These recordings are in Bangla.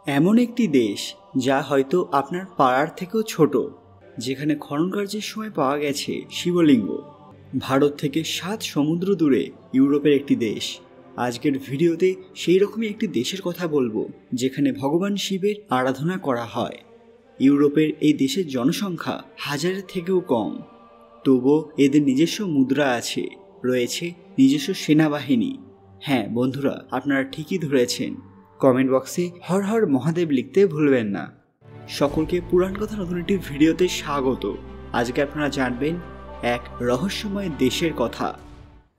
এমন একটি দেশ যা হয়তো আপনার পাড়ার থেকেও ছোট, যেখানে খননকার্যের সময় পাওয়া গেছে শিবলিঙ্গ। ভারত থেকে 7 সমুদ্র দূরে ইউরোপের একটি দেশ। আজকের ভিডিওতে সেই রকমই একটি দেশের কথা বলবো যেখানে ভগবান শিবের আরাধনা করা হয়। ইউরোপের এই দেশের জনসংখ্যা 1000-এর থেকেও কম, তবুও এদের নিজস্ব মুদ্রা আছে, রয়েছে নিজস্ব সেনাবাহিনী। হ্যাঁ বন্ধুরা, আপনারা ঠিকই ধরেছেন। কমেন্ট বক্সে হর হর মহাদেব লিখতে ভুলবেন না। সকলকে পুরাণ কথা নতুন একটি ভিডিওতে স্বাগত। আজকে আপনারা জানবেন এক রহস্যময় দেশের কথা।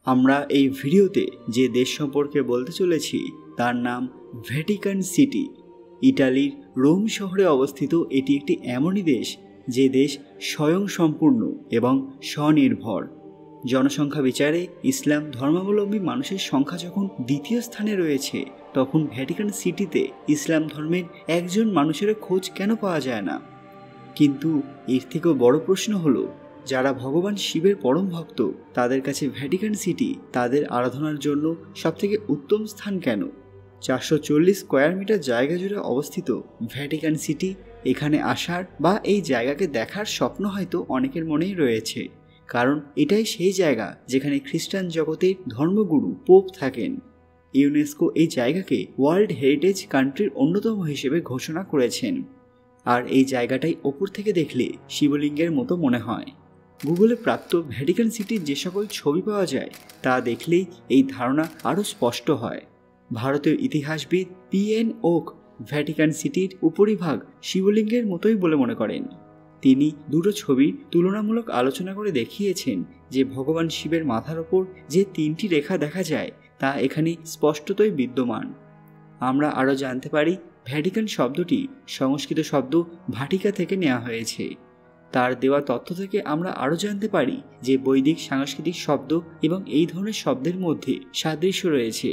আমরা এই ভিডিওতে যে দেশ সম্পর্কে বলতে চলেছি তার নাম ভ্যাটিকান সিটি। ইটালির রোম শহরে অবস্থিত এটি একটি এমনই দেশ যে দেশ স্বয়ংসম্পূর্ণ এবং স্বনির্ভর। জনসংখ্যা বিচারে ইসলাম ধর্মাবলম্বী মানুষের সংখ্যা যখন দ্বিতীয় স্থানে রয়েছে, তখন ভ্যাটিকান সিটিতে ইসলাম ধর্মের একজন মানুষের খোঁজ কেন পাওয়া যায় না? কিন্তু এর থেকেও বড় প্রশ্ন হলো, যারা ভগবান শিবের পরম ভক্ত তাদের কাছে ভ্যাটিকান সিটি তাদের আরাধনার জন্য সবথেকে উত্তম স্থান কেন? 440 স্কোয়ার মিটার জায়গা জুড়ে অবস্থিত ভ্যাটিকান সিটি, এখানে আসার বা এই জায়গাকে দেখার স্বপ্ন হয়তো অনেকের মনেই রয়েছে, কারণ এটাই সেই জায়গা যেখানে খ্রিস্টান জগতের ধর্মগুরু পোপ থাকেন। ইউনেস্কো এই জায়গাকে ওয়ার্ল্ড হেরিটেজ কান্ট্রির অন্যতম হিসেবে ঘোষণা করেছেন। আর এই জায়গাটাই ওপর থেকে দেখলে শিবলিঙ্গের মতো মনে হয়। গুগলে প্রাপ্ত ভ্যাটিকান সিটির যে সকল ছবি পাওয়া যায় তা দেখলেই এই ধারণা আরও স্পষ্ট হয়। ভারতীয় ইতিহাসবিদ PN ওক ভ্যাটিকান সিটির উপরিভাগ শিবলিঙ্গের মতোই বলে মনে করেন। তিনি দুটো ছবির তুলনামূলক আলোচনা করে দেখিয়েছেন যে ভগবান শিবের মাথার ওপর যে 3টি রেখা দেখা যায় তা এখানে স্পষ্টতই বিদ্যমান। আমরা আরও জানতে পারি ভ্যাটিকান শব্দটি সংস্কৃত শব্দ ভাটিকা থেকে নেওয়া হয়েছে। তার দেওয়া তথ্য থেকে আমরা আরও জানতে পারি যে বৈদিক সাংস্কৃতিক শব্দ এবং এই ধরনের শব্দের মধ্যে সাদৃশ্য রয়েছে।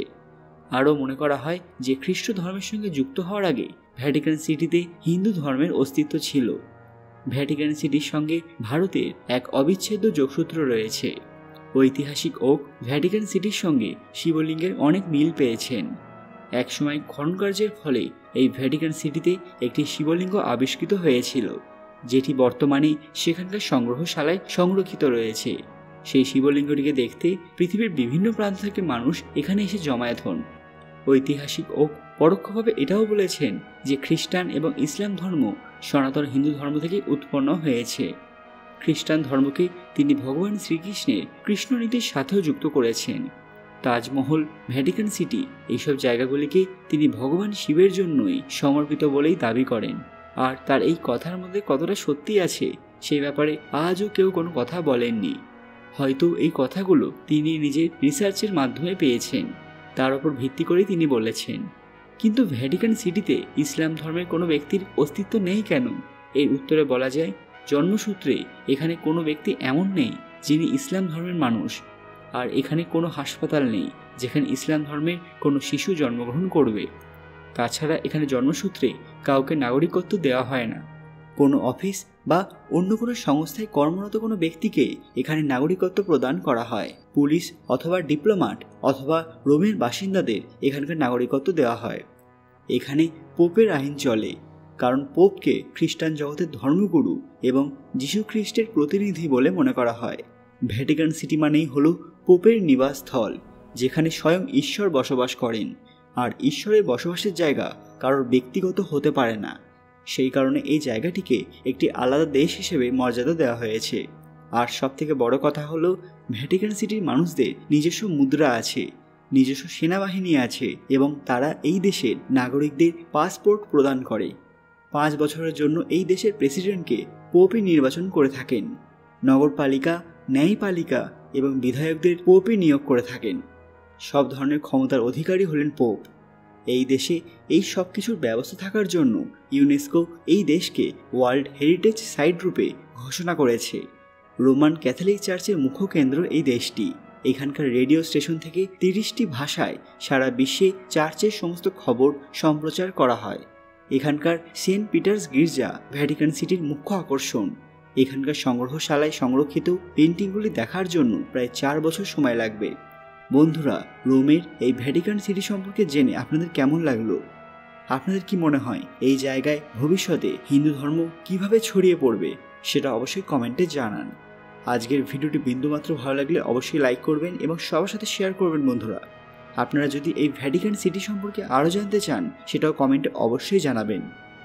আরও মনে করা হয় যে খ্রিস্ট ধর্মের সঙ্গে যুক্ত হওয়ার আগে ভ্যাটিকান সিটিতে হিন্দু ধর্মের অস্তিত্ব ছিল। ভ্যাটিকান সিটির সঙ্গে ভারতের এক অবিচ্ছেদ্য যোগসূত্র রয়েছে। ঐতিহাসিক ওক ভ্যাটিকান সিটির সঙ্গে শিবলিঙ্গের অনেক মিল পেয়েছেন। একসময় খননকার্যের ফলে এই ভ্যাটিকান সিটিতে একটি শিবলিঙ্গ আবিষ্কৃত হয়েছিল, যেটি বর্তমানে সেখানকার সংগ্রহশালায় সংরক্ষিত রয়েছে। সেই শিবলিঙ্গটিকে দেখতে পৃথিবীর বিভিন্ন প্রান্ত থেকে মানুষ এখানে এসে জমায়েত হন। ঐতিহাসিক ওক পরোক্ষভাবে এটাও বলেছেন যে খ্রিস্টান এবং ইসলাম ধর্ম সনাতন হিন্দু ধর্ম থেকে উৎপন্ন হয়েছে। খ্রিস্টান ধর্মকে তিনি ভগবান শ্রীকৃষ্ণের কৃষ্ণনীতির সাথেও যুক্ত করেছেন। তাজমহল, ভ্যাটিকান সিটি এইসব জায়গাগুলিকে তিনি ভগবান শিবের জন্যই সমর্পিত বলেই দাবি করেন। আর তার এই কথার মধ্যে কতটা সত্যি আছে সেই ব্যাপারে আজও কেউ কোনো কথা বলেননি। হয়তো এই কথাগুলো তিনি নিজের রিসার্চের মাধ্যমে পেয়েছেন, তার উপর ভিত্তি করেই তিনি বলেছেন। কিন্তু ভ্যাটিকান সিটিতে ইসলাম ধর্মের কোনো ব্যক্তির অস্তিত্ব নেই কেন? এর উত্তরে বলা যায়, জন্মসূত্রে এখানে কোনো ব্যক্তি এমন নেই যিনি ইসলাম ধর্মের মানুষ। আর এখানে কোনো হাসপাতাল নেই যেখানে ইসলাম ধর্মের কোনো শিশু জন্মগ্রহণ করবে। তাছাড়া এখানে জন্মসূত্রে কাউকে নাগরিকত্ব দেওয়া হয় না। কোনো অফিস বা অন্য কোনো সংস্থায় কর্মরত কোনো ব্যক্তিকে এখানে নাগরিকত্ব প্রদান করা হয়। পুলিশ অথবা ডিপ্লোম্যাট অথবা রোমের বাসিন্দাদের এখানকার নাগরিকত্ব দেওয়া হয়। এখানে পোপের আইন চলে, কারণ পোপকে খ্রিস্টান জগতের ধর্মগুরু এবং যীশু খ্রিস্টের প্রতিনিধি বলে মনে করা হয়। ভ্যাটিকান সিটি মানেই হলো পোপের নিবাসস্থল, যেখানে স্বয়ং ঈশ্বর বসবাস করেন। আর ঈশ্বরের বসবাসের জায়গা কারোর ব্যক্তিগত হতে পারে না। সেই কারণে এই জায়গাটিকে একটি আলাদা দেশ হিসেবে মর্যাদা দেওয়া হয়েছে। আর সবথেকে বড় কথা হলো, ভ্যাটিকান সিটির মানুষদের নিজস্ব মুদ্রা আছে, নিজস্ব সেনাবাহিনী আছে এবং তারা এই দেশের নাগরিকদের পাসপোর্ট প্রদান করে। 5 বছরের জন্য এই দেশের প্রেসিডেন্টকে পোপই নির্বাচন করে থাকেন। নগরপালিকা, ন্যায়পালিকা এবং বিধায়কদের পোপই নিয়োগ করে থাকেন। সব ধরনের ক্ষমতার অধিকারী হলেন পোপ। এই দেশে এই সব কিছুর ব্যবস্থা থাকার জন্য ইউনেস্কো এই দেশকে ওয়ার্ল্ড হেরিটেজ সাইট রূপে ঘোষণা করেছে। রোমান ক্যাথলিক চার্চের মুখ্য কেন্দ্র এই দেশটি। এখানকার রেডিও স্টেশন থেকে 30টি ভাষায় সারা বিশ্বে চার্চের সমস্ত খবর সম্প্রচার করা হয়। এখানকার সেন্ট পিটার্স গির্জা ভ্যাটিকান সিটির মুখ্য আকর্ষণ। এখানকার সংগ্রহশালায় সংরক্ষিত পেন্টিংগুলি দেখার জন্য প্রায় 4 বছর সময় লাগবে। বন্ধুরা, রোমের এই ভ্যাটিকান সিটি সম্পর্কে জেনে আপনাদের কেমন লাগলো? আপনাদের কি মনে হয় এই জায়গায় ভবিষ্যতে হিন্দু ধর্ম কিভাবে ছড়িয়ে পড়বে সেটা অবশ্যই কমেন্টে জানান। আজকের ভিডিওটি বিন্দুমাত্র ভালো লাগলে অবশ্যই লাইক করবেন এবং সবার সাথে শেয়ার করবেন বন্ধুরা। আপনারা যদি এই ভ্যাটিকান সিটি সম্পর্কে আরও জানতে চান সেটাও কমেন্টে অবশ্যই জানাবেন।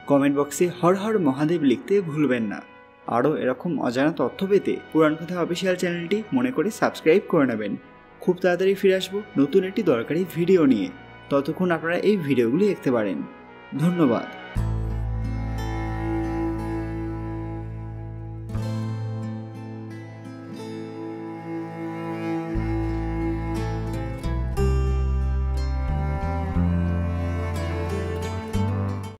কমেন্ট বক্সে হর হর মহাদেব লিখতে ভুলবেন না। আরও এরকম অজানা তথ্য পেতে পুরাণ কথা অফিসিয়াল চ্যানেলটি মনে করে সাবস্ক্রাইব করে নেবেন। খুব তাড়াতাড়ি ফিরে আসবো নতুন একটি দরকারি ভিডিও নিয়ে। ততক্ষণ আপনারা এই ভিডিওগুলি দেখতে পারেন। ধন্যবাদ।